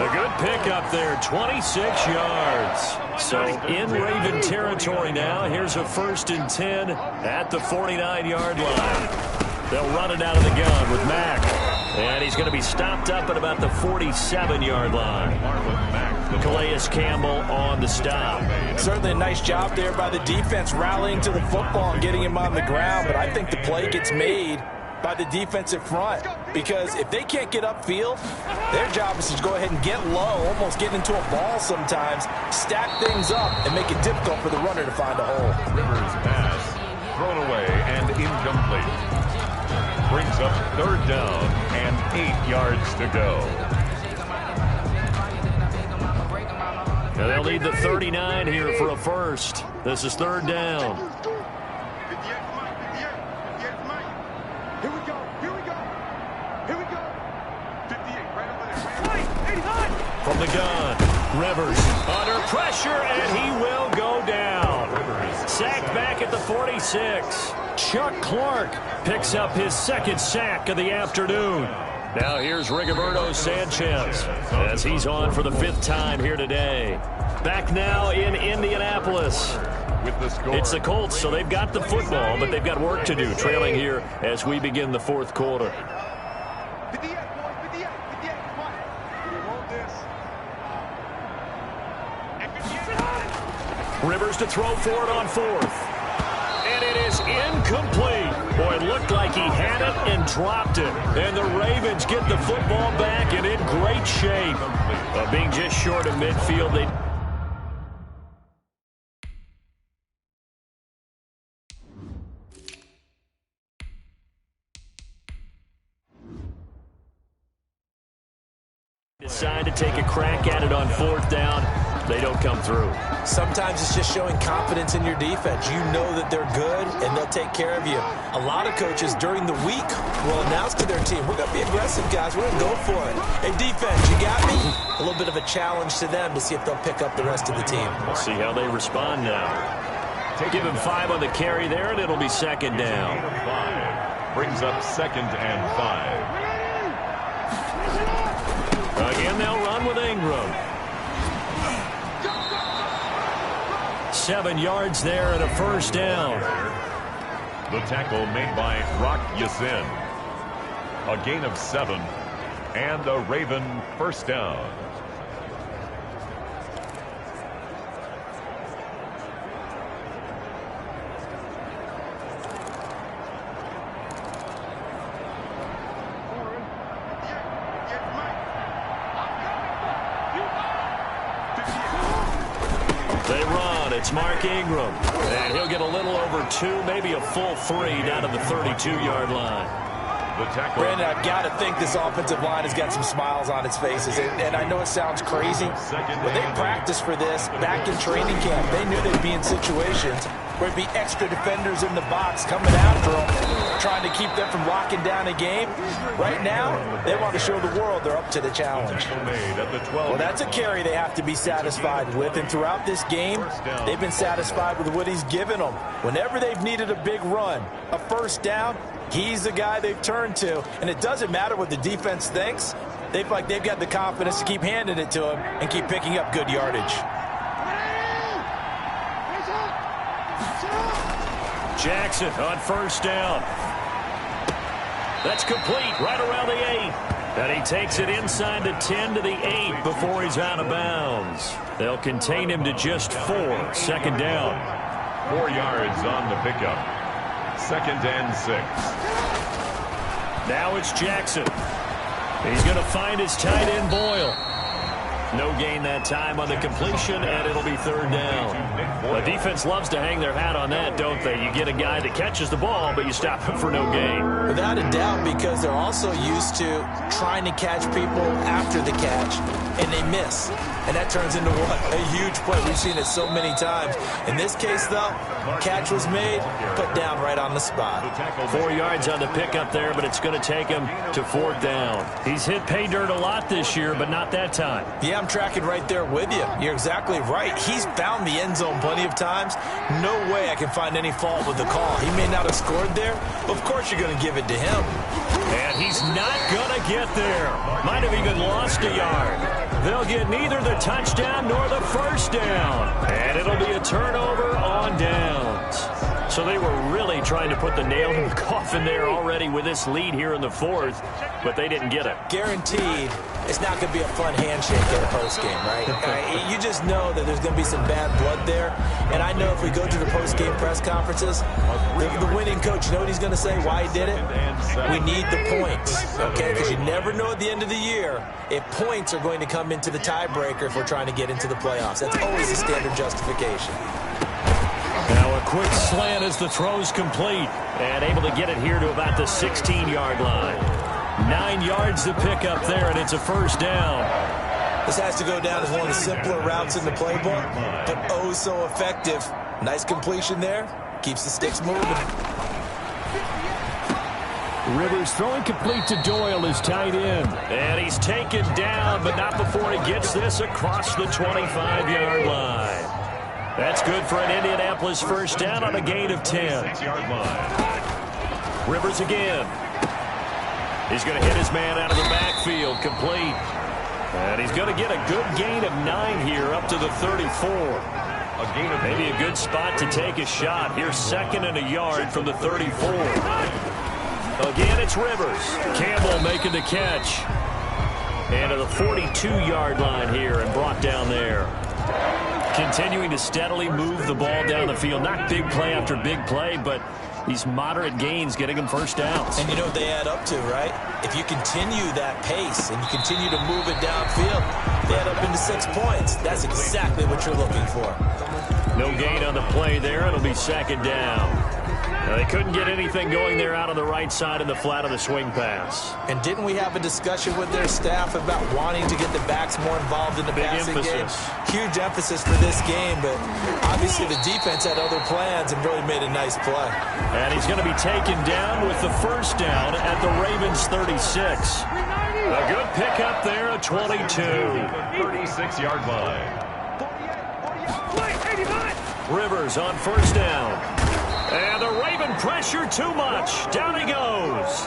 Speaker 4: A good pickup there, 26 yards. So in Raven territory now. Here's a 1st and 10 at the 49-yard line. They'll run it out of the gun with Mack. And he's going to be stopped up at about the 47-yard line. Calais Campbell on the stop.
Speaker 1: Certainly a nice job there by the defense rallying to the football and getting him on the ground. But I think the play gets made by the defensive front, because if they can't get upfield, their job is to go ahead and get low, almost get into a ball sometimes, stack things up, and make it difficult for the runner to find a hole.
Speaker 3: Rivers' pass thrown away and incomplete. Brings up 3rd down and 8 yards to go.
Speaker 4: Now they'll need the 39 here for a first. This is 3rd down.
Speaker 7: Here we go.
Speaker 4: From the gun, Rivers under pressure, and he will go down. Sacked back at the 46. Chuck Clark picks up his 2nd sack of the afternoon. Now here's Rigoberto Sanchez as he's on for the 5th time here today. Back now in Indianapolis.
Speaker 3: With the score.
Speaker 4: It's the Colts, so they've got the football, but they've got work to do, trailing here as we begin the 4th quarter. Rivers to throw for it on 4th. And it is incomplete. Boy, it looked like he had it and dropped it. And the Ravens get the football back and in great shape. Being just short of midfield, they decide to take a crack at it on 4th down. They don't come through.
Speaker 1: Sometimes it's just showing confidence in your defense. You know that they're good, and they'll take care of you. A lot of coaches during the week will announce to their team, we're going to be aggressive, guys. We're going to go for it. Hey, defense, you got me? A little bit of a challenge to them to see if they'll pick up the rest of the team.
Speaker 4: We'll see how they respond now. Give him 5 on the carry there, and it'll be 2nd down.
Speaker 3: 5 brings up 2nd and 5.
Speaker 4: Again, they'll run with Ingram. 7 yards there and a 1st down.
Speaker 3: The tackle made by Rock Yassin. A gain of 7 and a Raven 1st down.
Speaker 4: They run. It's Mark Ingram. And he'll get a little over 2, maybe a full 3 down to the 32-yard line.
Speaker 3: The tackle.
Speaker 1: Brandon, I've got to think this offensive line has got some smiles on its faces. And I know it sounds crazy, but they practiced for this back in training camp. They knew they'd be in situations where it'd be extra defenders in the box coming after them, trying to keep them from locking down a game. Right now, they want to show the world they're up to the challenge. Well, that's a carry they have to be satisfied with. And throughout this game, they've been satisfied with what he's given them. Whenever they've needed a big run, a 1st down, he's the guy they've turned to. And it doesn't matter what the defense thinks. They feel like they've got the confidence to keep handing it to him and keep picking up good yardage.
Speaker 4: Jackson on 1st down. That's complete right around the 8. And he takes it inside the 10 to the 8 before he's out of bounds. They'll contain him to just 4. 2nd down.
Speaker 3: 4 yards on the pickup. 2nd and 6.
Speaker 4: Now it's Jackson. He's going to find his tight end Boyle.
Speaker 2: No gain that time on the completion, and it'll be third down. The defense loves to hang their hat on that, don't they? You get a guy that catches the ball, but you stop him for no gain.
Speaker 1: Without a doubt, because they're also used to trying to catch people after the catch, and they miss. And that turns into what? A huge play. We've seen it so many times. In this case, though, catch was made, put down right on the spot.
Speaker 2: 4 yards on the pickup there, but it's going to take him to fourth down. He's hit pay dirt a lot this year, but not that time.
Speaker 1: Yeah, I'm tracking right there with you. You're exactly right. He's found the end zone plenty of times. No way I can find any fault with the call. He may not have scored there, but of course you're going to give it to him.
Speaker 2: And he's not going to get there. Might have even lost a yard. They'll get neither the touchdown nor the first down. And it'll be a turnover on downs. So they were really trying to put the nail in the coffin there already with this lead here in the fourth, but they didn't get it.
Speaker 1: Guaranteed it's not going to be a fun handshake at a postgame, right? You just know that there's going to be some bad blood there. And I know if we go to the postgame press conferences, the winning coach, you know what he's going to say, why he did it? We need the points, okay? Because you never know at the end of the year if points are going to come into the tiebreaker if we're trying to get into the playoffs. That's always the standard justification.
Speaker 2: Now a quick slant as the throw's complete and able to get it here to about the 16-yard line. 9 yards to pick up there, and it's a first down.
Speaker 1: This has to go down as one of the simpler routes in the playbook, but oh so effective. Nice completion there. Keeps the sticks moving.
Speaker 4: Rivers throwing complete to Doyle, his tight end.
Speaker 2: And he's taken down, but not before he gets this across the 25-yard line. That's good for an Indianapolis first down on a gain of 10. Rivers again. He's going to hit his man out of the backfield, complete. And he's going to get a good gain of 9 here up to the 34. Maybe a good spot to take a shot. Here's 2nd and a yard from the 34. Again, it's Rivers. Campbell making the catch. And to the 42-yard line here and brought down there. Continuing to steadily move the ball down the field. Not big play after big play, but these moderate gains getting him first downs.
Speaker 1: And you know what they add up to, right? If you continue that pace and you continue to move it downfield, they add up into 6 points. That's exactly what you're looking for.
Speaker 2: No gain on the play there. It'll be 2nd down. Now, they couldn't get anything going there out on the right side in the flat of the swing pass.
Speaker 1: And didn't we have a discussion with their staff about wanting to get the backs more involved in the passing game? Huge emphasis for this game, but obviously the defense had other plans and really made a nice play.
Speaker 2: And he's going to be taken down with the first down at the Ravens 36. A good pickup there at 22.
Speaker 3: 36-yard line.
Speaker 2: Rivers on first down. And the Raven pressure too much. Down he goes.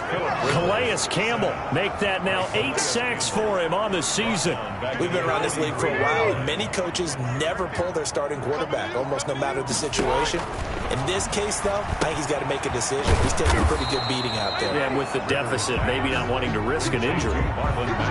Speaker 2: Calais Campbell make that now 8 sacks for him on the season.
Speaker 1: We've been around this league for a while, and many coaches never pull their starting quarterback, almost no matter the situation. In this case, though, I think he's got to make a decision. He's taking a pretty good beating out there.
Speaker 2: Yeah, and with the deficit, maybe not wanting to risk an injury.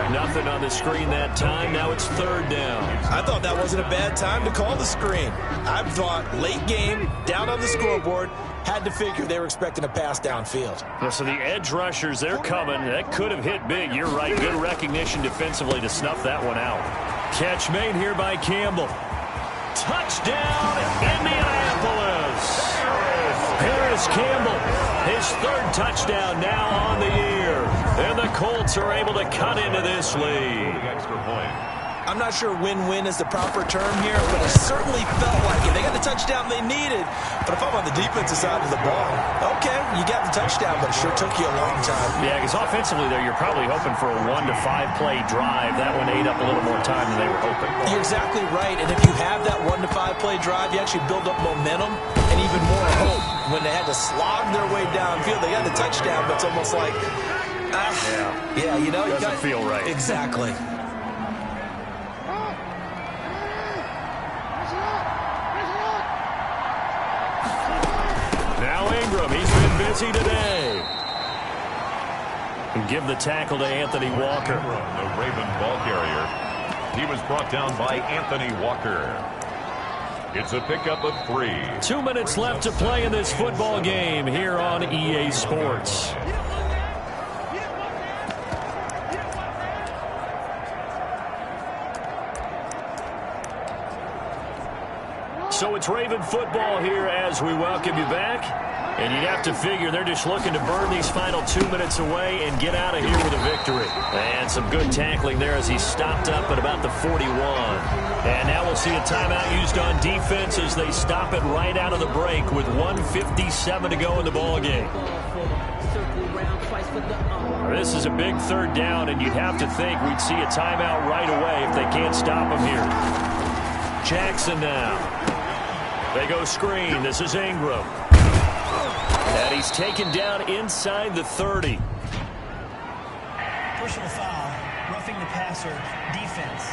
Speaker 2: Nothing on the screen that time. Now it's 3rd down.
Speaker 1: I thought that wasn't a bad time to call the screen. I thought late game, down on the scoreboard, had to figure they were expecting a pass downfield.
Speaker 2: So the edge rushers, they're coming. That could have hit big. You're right. Good recognition defensively to snuff that one out. Catch made here by Campbell. Touchdown, Indianapolis. Paris Campbell, his 3rd touchdown now on the year. And the Colts are able to cut into this lead.
Speaker 1: I'm not sure win-win is the proper term here, but it certainly felt like it. They got the touchdown they needed, but if I'm on the defensive side of the ball, okay, you got the touchdown, but it sure took you a long time.
Speaker 2: Yeah, because offensively there, you're probably hoping for a 1 to 5 play drive. That one ate up a little more time than they were hoping.
Speaker 1: You're exactly right, and if you have that 1 to 5 play drive, you actually build up momentum and even more hope. When they had to slog their way downfield, they got the touchdown, but it's almost like, yeah, you know,
Speaker 2: doesn't feel right.
Speaker 1: Exactly.
Speaker 2: He's been busy today. And give the tackle to Anthony Walker.
Speaker 3: The Raven ball carrier. He was brought down by Anthony Walker. It's a pickup of 3.
Speaker 2: 2 minutes left to play in this football game here on EA Sports. So it's Raven football here as we welcome you back. And you'd have to figure they're just looking to burn these final 2 minutes away and get out of here with a victory. And some good tackling there as he stopped up at about the 41. And now we'll see a timeout used on defense as they stop it right out of the break with 1:57 to go in the ballgame. This is a big third down, and you'd have to think we'd see a timeout right away if they can't stop him here. Jackson now. They go screen. This is Ingram. And he's taken down inside the 30.
Speaker 5: Personal foul, roughing the passer, defense.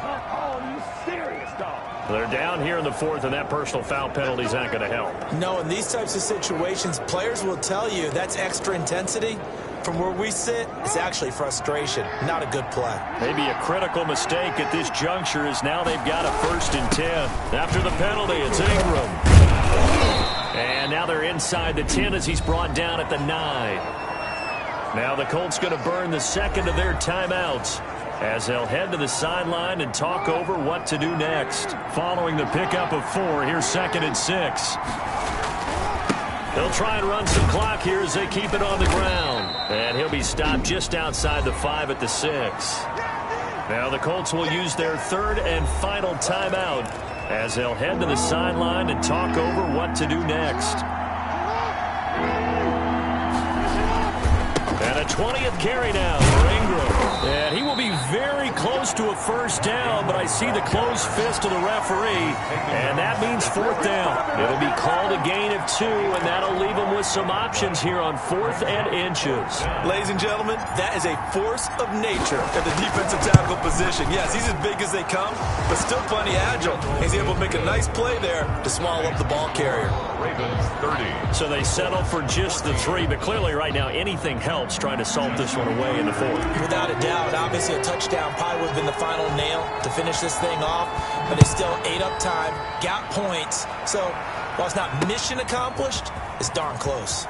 Speaker 7: Come on, you serious, dog?
Speaker 2: They're down here in the fourth, and that personal foul penalty is not going to help.
Speaker 1: No, in these types of situations, players will tell you that's extra intensity. From where we sit, it's actually frustration, not a good play.
Speaker 2: Maybe a critical mistake at this juncture is now they've got a 1st and 10. After the penalty, it's Ingram. And now they're inside the 10 as he's brought down at the 9. Now the Colts going to burn the second of their timeouts as they'll head to the sideline and talk over what to do next. Following the pickup of 4, here's 2nd and 6. They'll try and run some clock here as they keep it on the ground. And he'll be stopped just outside the 5 at the 6. Now the Colts will use their 3rd and final timeout as they'll head to the sideline and talk over what to do next. And a 20th carry now for Ingram. And he will be very close to a 1st down, but I see the closed fist of the referee, and that means 4th down. It'll be called a gain of 2, and that'll leave him with some options here on 4th and inches.
Speaker 1: Ladies and gentlemen, that is a force of nature at the defensive tackle position. Yes, he's as big as they come, but still plenty agile. He's able to make a nice play there to swallow up the ball carrier.
Speaker 3: Ravens 30.
Speaker 2: So they settle for just the 3, but clearly right now anything helps trying to salt this one away in the 4th.
Speaker 1: Without a doubt, obviously a touchdown probably would have been the final nail to finish this thing off, but they still ate up time, got points. So while it's not mission accomplished, it's darn close.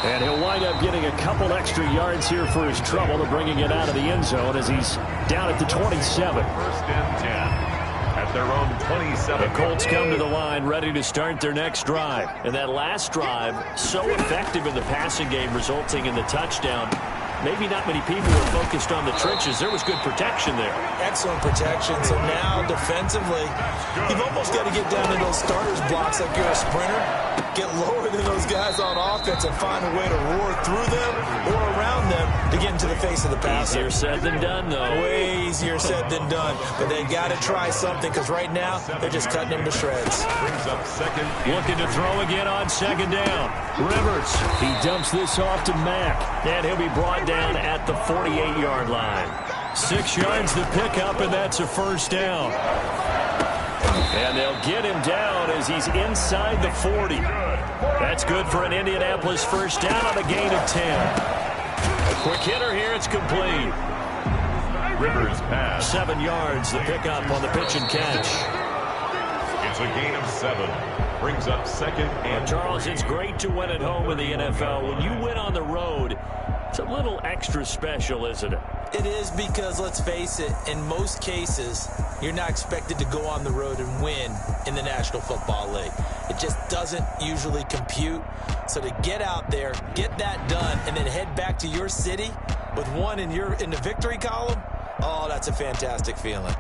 Speaker 4: And he'll wind up getting a couple extra yards here for his trouble to bringing it out of the end zone as he's down at the 27.
Speaker 3: 1st and 10. At their own 27.
Speaker 2: The Colts come to the line ready to start their next drive. And that last drive, so effective in the passing game, resulting in the touchdown. Maybe not many people were focused on the trenches. There was good protection there.
Speaker 1: Excellent protection. So now defensively, you've almost got to get down to those starters blocks like you're a sprinter. Get lower than those guys on offense and find a way to roar through them or around them to get into the face of the passer.
Speaker 2: Easier said than done, though.
Speaker 1: Way easier said than done. But they got to try something because right now they're just cutting them to shreds.
Speaker 3: Brings up 2nd.
Speaker 2: Looking to throw again on 2nd down. Rivers.
Speaker 4: He dumps this off to Mack.
Speaker 2: And he'll be brought down at the 48-yard line. 6 yards the pickup, and that's a 1st down. And they'll get him down as he's inside the 40. That's good for an Indianapolis 1st down on a gain of 10. A quick hitter here, it's complete.
Speaker 3: Rivers pass.
Speaker 2: 7 yards, the pickup on the pitch and catch.
Speaker 3: It's a gain of 7. Brings up 2nd and
Speaker 2: Charles, it's great to win at home in the NFL. When you win on the road, it's a little extra special, isn't it?
Speaker 1: It is because, let's face it, in most cases, you're not expected to go on the road and win in the National Football League. It just doesn't usually compute. So to get out there, get that done, and then head back to your city with one in the victory column, oh, that's a fantastic feeling.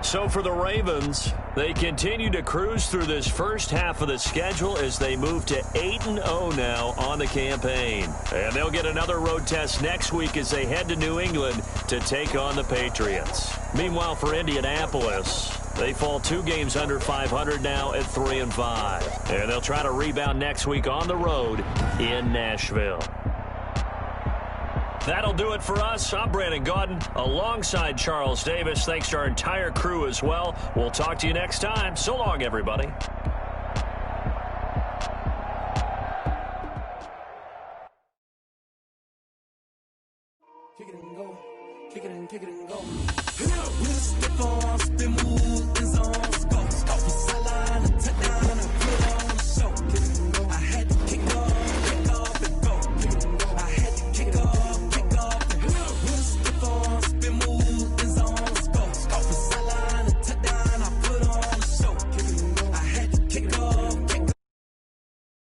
Speaker 2: So for the Ravens, they continue to cruise through this first half of the schedule as they move to 8-0 now on the campaign. And they'll get another road test next week as they head to New England to take on the Patriots. Meanwhile, for Indianapolis, they fall 2 games under 500 now at 3-5. And they'll try to rebound next week on the road in Nashville. That'll do it for us. I'm Brandon Gaudin alongside Charles Davis. Thanks to our entire crew as well. We'll talk to you next time. So long, everybody.
Speaker 8: Kick it and go. Kick it and go. With a stiff arm, spin move, and zones, go.